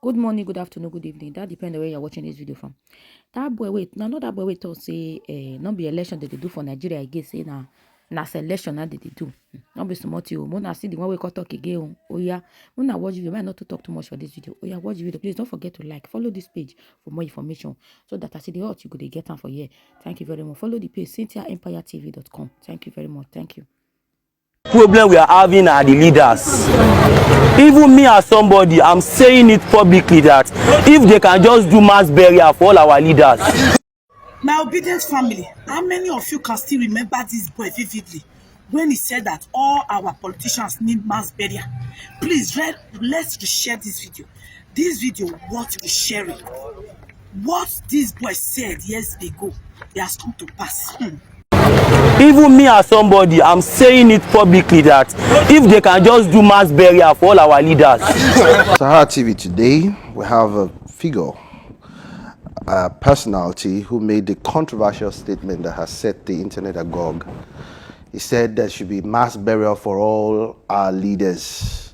Good morning, good afternoon, good evening. That depends on where you're watching this video from. That boy wait, now not that boy wait to say not be election that they do for Nigeria again. Say na selection that they do. Not be smart you. Mona see the one we can talk again. Oh yeah. Mona watch video. Might not to talk too much for this video. Oh yeah, watch the video. Please don't forget to like. Follow this page for more information. So that I see the hot you could get them for here. Thank you very much. Follow the page CynthiaEmpireTV.com. Thank you very much. Thank you. Problem we are having are the leaders. Even me as somebody, I'm saying it publicly that if they can just do mass burial for all our leaders. My obedient family, how many of you can still remember this boy vividly when he said that all our politicians need mass burial? Please, let's reshare this video. This video worth resharing. What this boy said years ago, it has come to pass. Even me as somebody, I'm saying it publicly that if they can just do mass burial for all our leaders. Sahara TV today, we have a figure, a personality who made the controversial statement that has set the internet agog. He said there should be mass burial for all our leaders.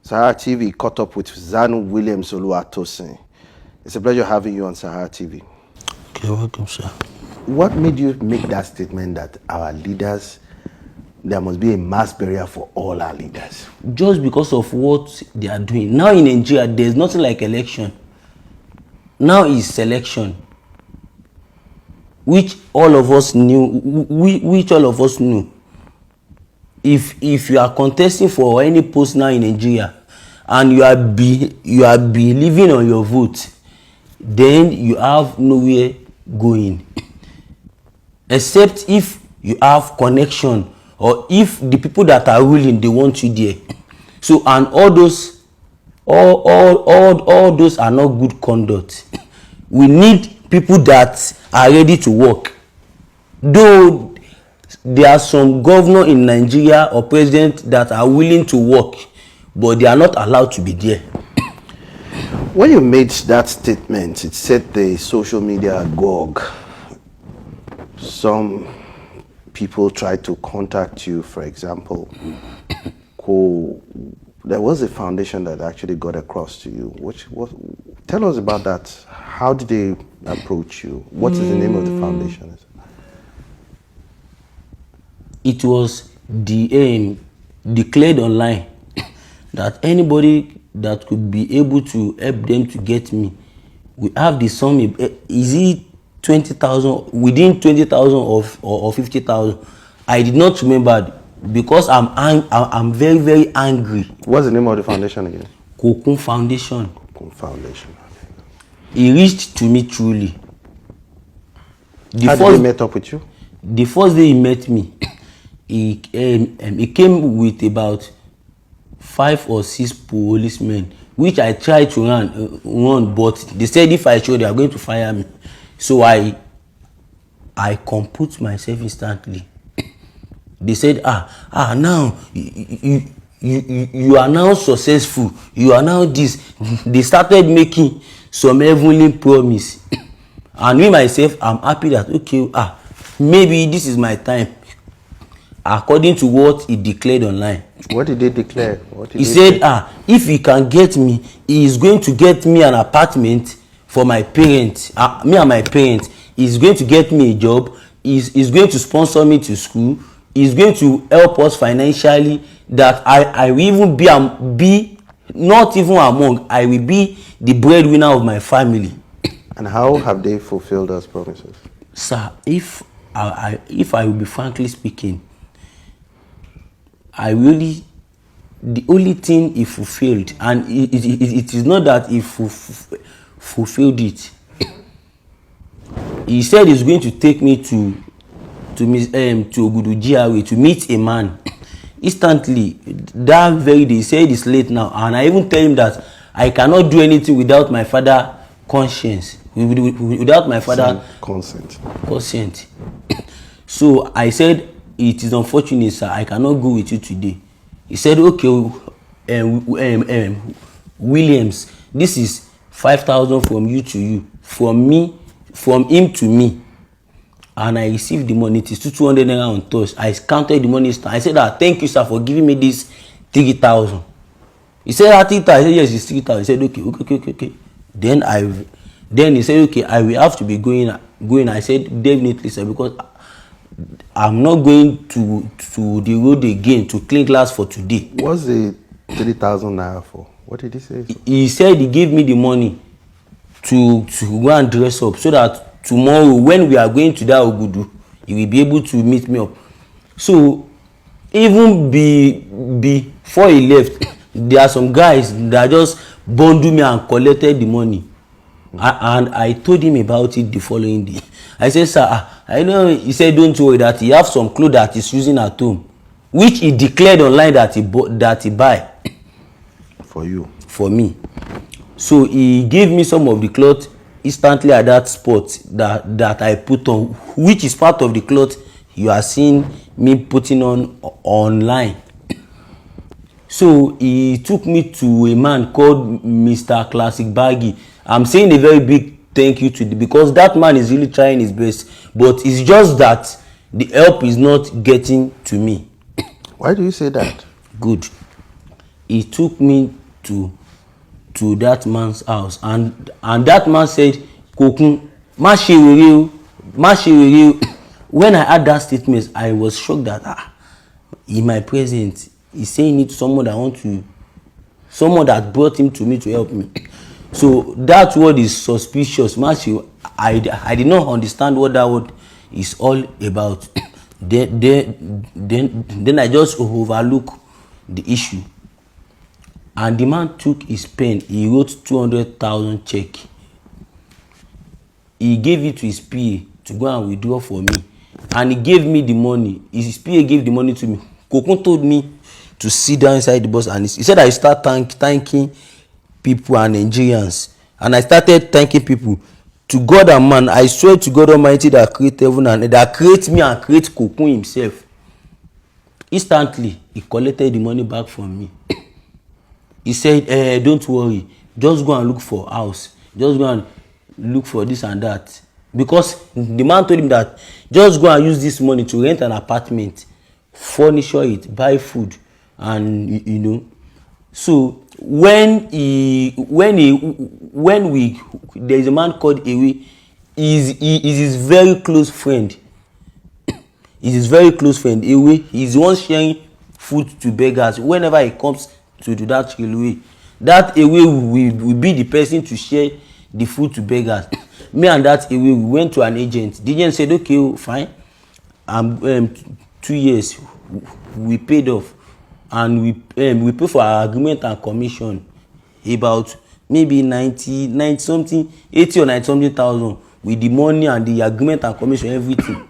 Sahara TV caught up with Zanu Williams Oluwatosin. It's a pleasure having you on Sahara TV. Okay, welcome, sir. What made you make that statement that our leaders, there must be a mass burial for all our leaders? Just because of what they are doing. Now in Nigeria, there's nothing like election. Now is selection. Which all of us knew. If you are contesting for any post now in Nigeria and you are believing on your vote, then you have nowhere going. Except if you have connection or if the people that are ruling, they want you there. So, and all those are not good conduct. We need people that are ready to work. Though there are some governor in Nigeria or president that are willing to work, but they are not allowed to be there. When you made that statement, it set the social media agog. Some people tried to contact you, for example. There was a foundation that actually got across to you. Tell us about that. How did they approach you? What is the name of the foundation? It was declared online that anybody that could be able to help them to get me, we have the sum. Is it 20,000, within 20,000 or 50,000? I did not remember because I'm very, very angry. What's the name of the foundation again? Kokun Foundation. Kokun Foundation. He reached to me truly. How did he met up with you? The first day he met me, he came with about 5 or 6 policemen, which I tried to run, but they said if I show, they are going to fire me. So I compute myself instantly. They said, now you are now successful. You are now this. They started making some heavenly promise. And me myself, I'm happy that, okay, maybe this is my time. According to what he declared online. What did they declare? He said, if he can get me, he is going to get me an apartment for my parents, me and my parents. He's going to get me a job. He's going to sponsor me to school. He's going to help us financially. That I will even be not even among. I will be the breadwinner of my family. And how have they fulfilled those promises? Sir, if I will be frankly speaking, the only thing he fulfilled, and it is not that he fulfilled it. He said he's going to take me to Ogudu GRA to meet a man. Instantly, that very day, he said it's late now, and I even tell him that I cannot do anything without my father conscience, without my father consent. So I said, it is unfortunate, sir, I cannot go with you today. He said, okay, Williams, this is 5,000 from you to you, from him to me. And I received the money. It is 200 naira untouched. I counted the money. I said, thank you, sir, for giving me this 3,000. He said 30,000. I said yes, it's 3,000. He said okay. Then he said okay, I will have to be going. I said definitely, sir, because I'm not going to the road again to clean glass for today. What's the 3,000 naira for? What did he say? He said he gave me the money to go and dress up so that tomorrow when we are going to that Ogudu, he will be able to meet me up. So even before he left, there are some guys that just bundled me and collected the money. And I told him about it the following day. I said, sir, I know. He said, don't worry, that he have some clothes that he's using at home, which he declared online that he buy For you? For me. So he gave me some of the cloth instantly at that spot that I put on, which is part of the cloth you are seeing me putting on online. So he took me to a man called Mr. Classic Baggy. I'm saying a very big thank you to because that man is really trying his best, but it's just that the help is not getting to me. Why do you say that? Good. He took me to that man's house, and that man said, Kokun, ma se were o. When I heard that statement, I was shocked that in my presence, he's saying it to someone that brought him to me to help me. So that word is suspicious. I did not understand what that word is all about. Then I just overlook the issue. And the man took his pen. He wrote 200,000 check. He gave it to his PA to go and withdraw for me. And he gave me the money. His PA gave the money to me. Kokun told me to sit down inside the bus, and he said I start thanking people and Nigerians. And I started thanking people. To God and man, I swear to God Almighty that create heaven and that create me and create Kokun himself. Instantly, he collected the money back from me. He said, don't worry, just go and look for a house. Just go and look for this and that. Because the man told him that just go and use this money to rent an apartment, furnish it, buy food, and you know. So when there is a man called Ewe, he is his very close friend. He's his very close friend. Ewe, he's the one sharing food to beggars whenever he comes to do that railway. That Ewe will be the person to share the food to beggars. Me and that Ewe, we went to an agent. The agent said, okay, fine. 2 years we paid off, and we pay for our agreement and commission about maybe 90 something, 80 or 90 something thousand with the money and the agreement and commission, everything.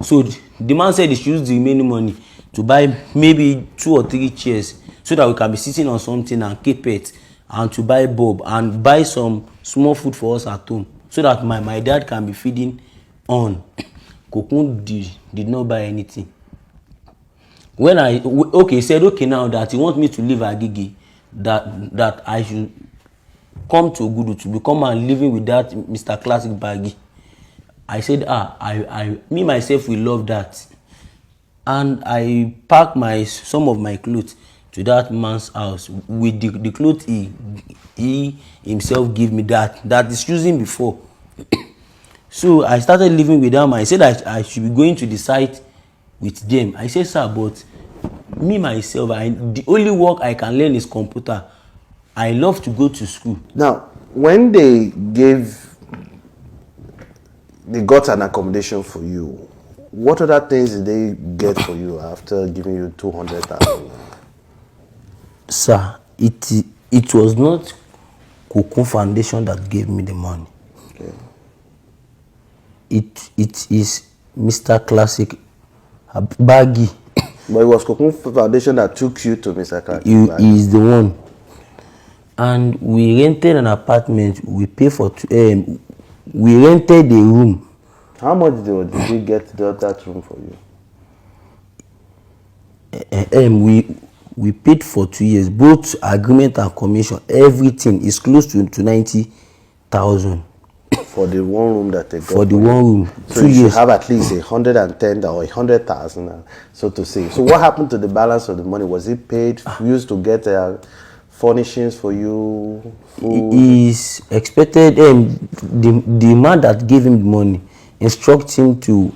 So the man said he should use the remaining money to buy maybe 2 or 3 chairs so that we can be sitting on something and keep it, and to buy bulb and buy some small food for us at home so that my dad can be feeding on. Kokun did not buy anything. When he said okay now that he wants me to leave Agege, that I should come to Ogudu to become and living with that Mr. Classic Baggy. I said I me myself will love that, and I packed some of my clothes to that man's house with the clothes he himself gave me that is using before. So I started living with them. I said I should be going to the site with them. I said, sir, but me myself, the only work I can learn is computer. I love to go to school. Now, when they got an accommodation for you, what other things did they get for you after giving you 200,000? Sir, it was not Kokun Foundation that gave me the money. Okay. It is Mr. Classic Baggy. But it was Kokun Foundation that took you to Mr. Classic Baggy. He is the one. And we rented an apartment. We paid for we rented a room. How much did we get that room for you? We paid for 2 years, both agreement and commission. Everything is close to 90,000. For the one room that they got. For the one room. So you should have at least 110 or 100,000, so to say. So what happened to the balance of the money? Was it paid, used to get furnishings for you, food? Is expected. The man that gave him the money instruct him to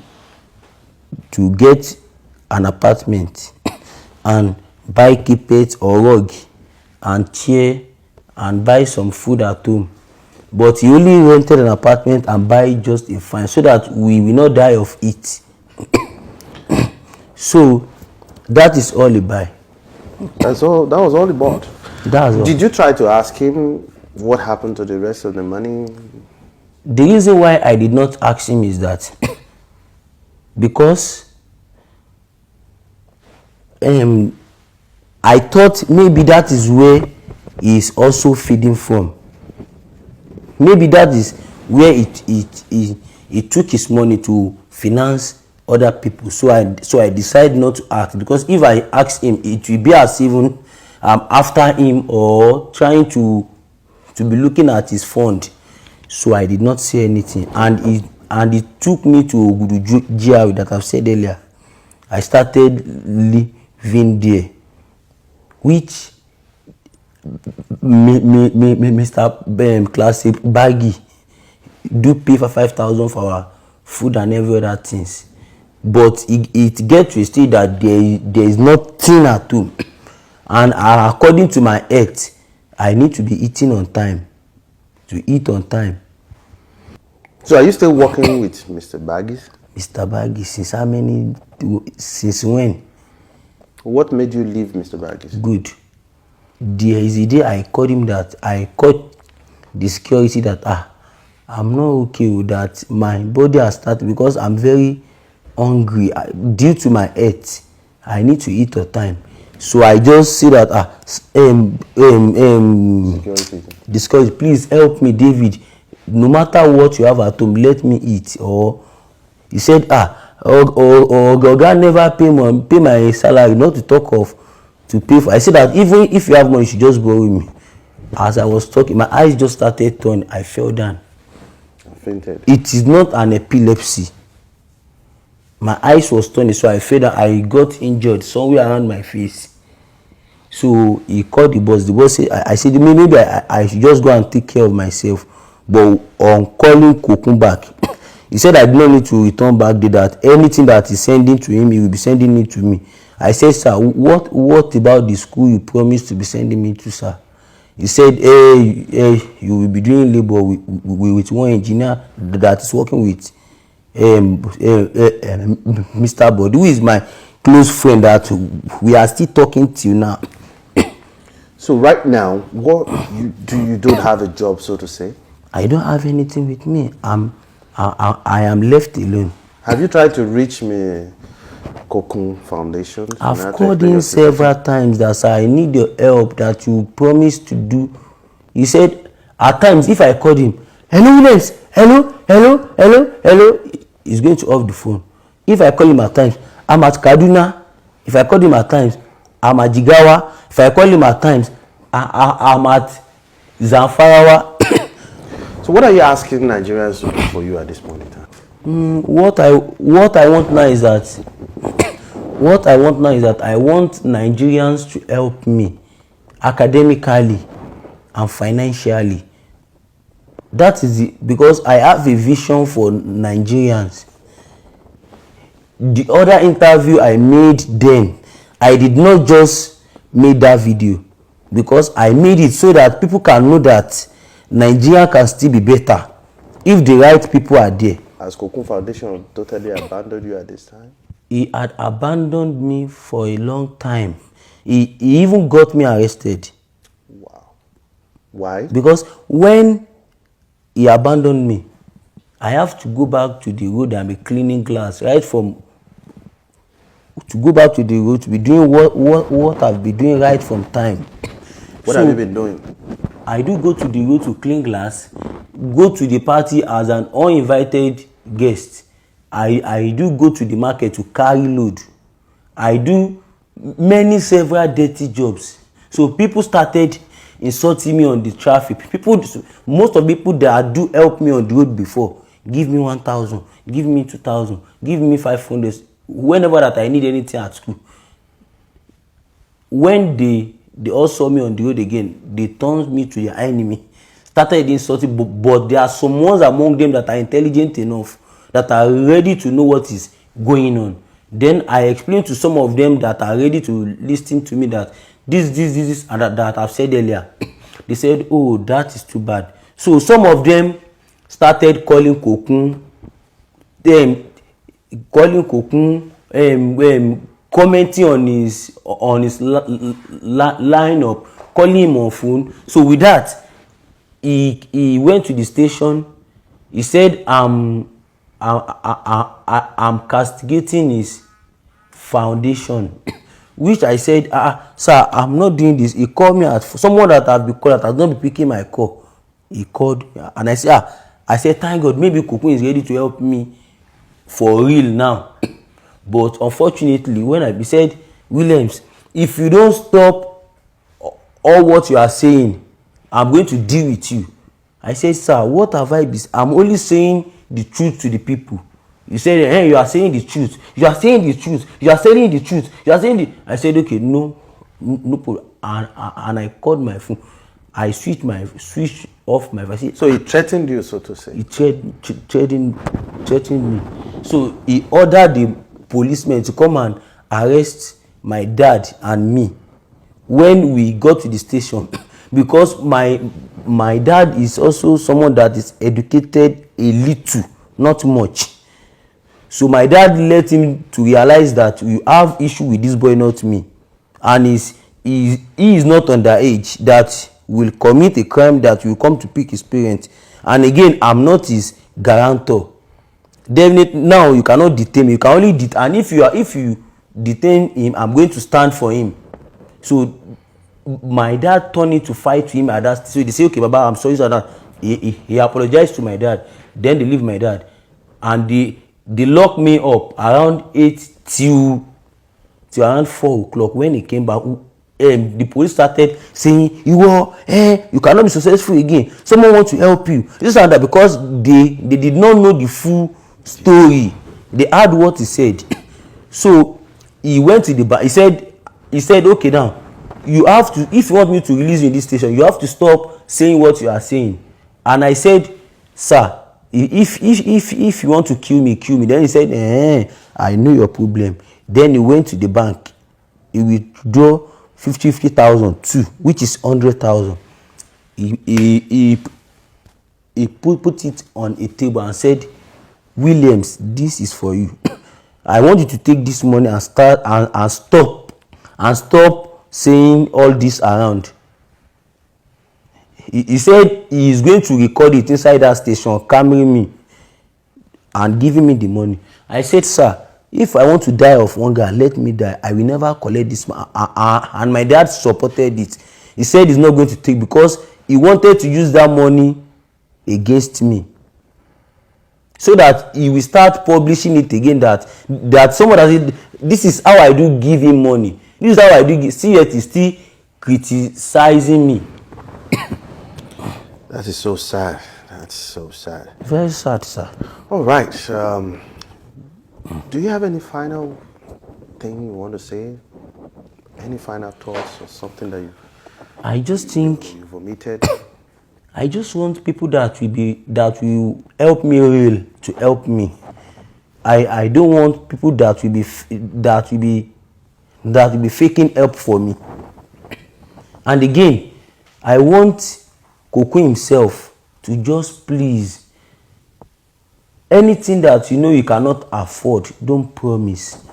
get an apartment and buy carpet or rug and chair and buy some food at home, but he only rented an apartment and buy just a fan so that we will not die of it. So that is all he buy. That's all. That was all he bought. That's all. Did you try to ask him what happened to the rest of the money? The reason why I did not ask him is that because I thought maybe that is where he is also feeding from. Maybe that is where he took his money to finance other people. So I decided not to ask, because if I ask him, it will be as even after him or trying to be looking at his fund. So I did not say anything, and it took me to Ogudu GRA that I've said earlier. I started living there, which Mr. Classic Baggy do pay for 5,000 for our food and every other things, but it gets to a state that there is nothing at all, and according to my health, I need to be eating on time, to eat on time. So are you still working with Mr. Baggy? Mr. Baggy, since how many? Since when? What made you leave Mr. Baggy? Good. There is a day I called him that I called the security that I'm not okay with that. My body has started because I'm very hungry due to my health. I need to eat on time. So I just say that the security, please help me, David. No matter what you have at home, let me eat. Or he said, God never pay my salary, not to talk of to pay for. I said that even if you have money, you should just borrow me. As I was talking, my eyes just started turning. I fell down. I fainted. It is not an epilepsy. My eyes was turning, so I fell down. I got injured somewhere around my face. So he called the boss. The boss said, I said, maybe I should just go and take care of myself. But on calling Kokun back, he said I don't need to return back there, that anything that is sending to him, he will be sending it to me. I said, sir, what about the school you promised to be sending me to, sir? He said, hey, you will be doing labor with one engineer that is working with Mr. Body, who is my close friend that we are still talking till now. So right now, you don't have a job, so to say? I don't have anything with me. I am left alone. Have you tried to reach me, Kokun Foundation? I've called in several times that, sir, I need your help, that you promised to do. He said at times if I called him, hello Williams, hello, he's going to off the phone. If I call him at times, I'm at Kaduna. If I call him at times, I'm at Jigawa. If I call him at times, I'm at Zamfarawa. So what are you asking Nigerians to do for you at this point in time? What I want now is that I want Nigerians to help me academically and financially. That is because I have a vision for Nigerians. The other interview I made then, I did not just make that video, because I made it so that people can know that Nigeria can still be better if the right people are there. Has Kokun Foundation totally abandoned you at this time? He had abandoned me for a long time. He even got me arrested. Wow. Why? Because when he abandoned me, I have to go back to the road and be cleaning glass, to go back to the road to be doing what I've been doing right from time. What have you been doing? I do go to the road to clean glass, go to the party as an uninvited guest. I do go to the market to carry load. I do several dirty jobs. So people started insulting me on the traffic. Most of the people that do help me on the road before, give me 1,000, give me 2,000, give me 500, whenever that I need anything at school. When they they all saw me on the road again. They turned me to their enemy, started insulting. But there are some ones among them that are intelligent enough, that are ready to know what is going on. Then I explained to some of them that are ready to listen to me that this, and that I've said earlier. They said, oh, that is too bad. So some of them started calling Kokun, commenting on his lineup, calling him on phone. So with that, he went to the station. He said, I'm castigating his foundation. Which I said, sir, I'm not doing this. He called me at someone that I've been called, that has not been picking my call. He called, and I said, thank God, maybe Kokun is ready to help me for real now. But unfortunately, when I said, Williams, if you don't stop all what you are saying, I'm going to deal with you. I said, sir, what have I been? I'm only saying the truth to the people. You said, hey, you are saying the truth. You are saying the truth. You are saying the truth. You are saying the. I said, okay, no problem. And I called my phone. I switched off my phone. So he threatened you, so to say. He threatened me. So he ordered the policemen to come and arrest my dad and me when we got to the station, because my dad is also someone that is educated a little, not much. So my dad let him to realize that you have issue with this boy, not me, and he is not underage, that will commit a crime that will come to pick his parents. And again, I'm not his guarantor. Definitely now you cannot detain me. You can only detain, and if you detain him, I'm going to stand for him. So my dad turned it to fight him at that. So they say, okay, Baba, I'm sorry, sir. He apologized to my dad. Then they leave my dad, and they locked me up around 8 till around 4 o'clock. When he came back, the police started saying, you cannot be successful again. Someone wants to help you. This and that, because they did not know the full story. They heard what he said. So he went to the bar. He said, okay, now you have to, if you want me to release you in this station, you have to stop saying what you are saying. And I said, sir, if you want to kill me, kill me. Then he said, I know your problem. Then he went to the bank. He withdrew 50,000 too, which is 100,000. He put it on a table and said, Williams, this is for you. I want you to take this money and stop saying all this around. He said he is going to record it inside that station, cameraing me and giving me the money. I said, sir, if I want to die of hunger, let me die. I will never collect this money. And my dad supported it. He said he's not going to take, because he wanted to use that money against me, so that he will start publishing it again, that someone has said, this is how I do give him money. This is how I do give. See, yet he's still criticizing me. That is so sad. That's so sad. Very sad, sir. All right. Do you have any final thing you want to say? Any final thoughts or something that I just think you've omitted? I just want people that will help me real to help me. I don't want people that will be faking help for me. And again, I want Kokun himself to just please, anything that you know you cannot afford, don't promise.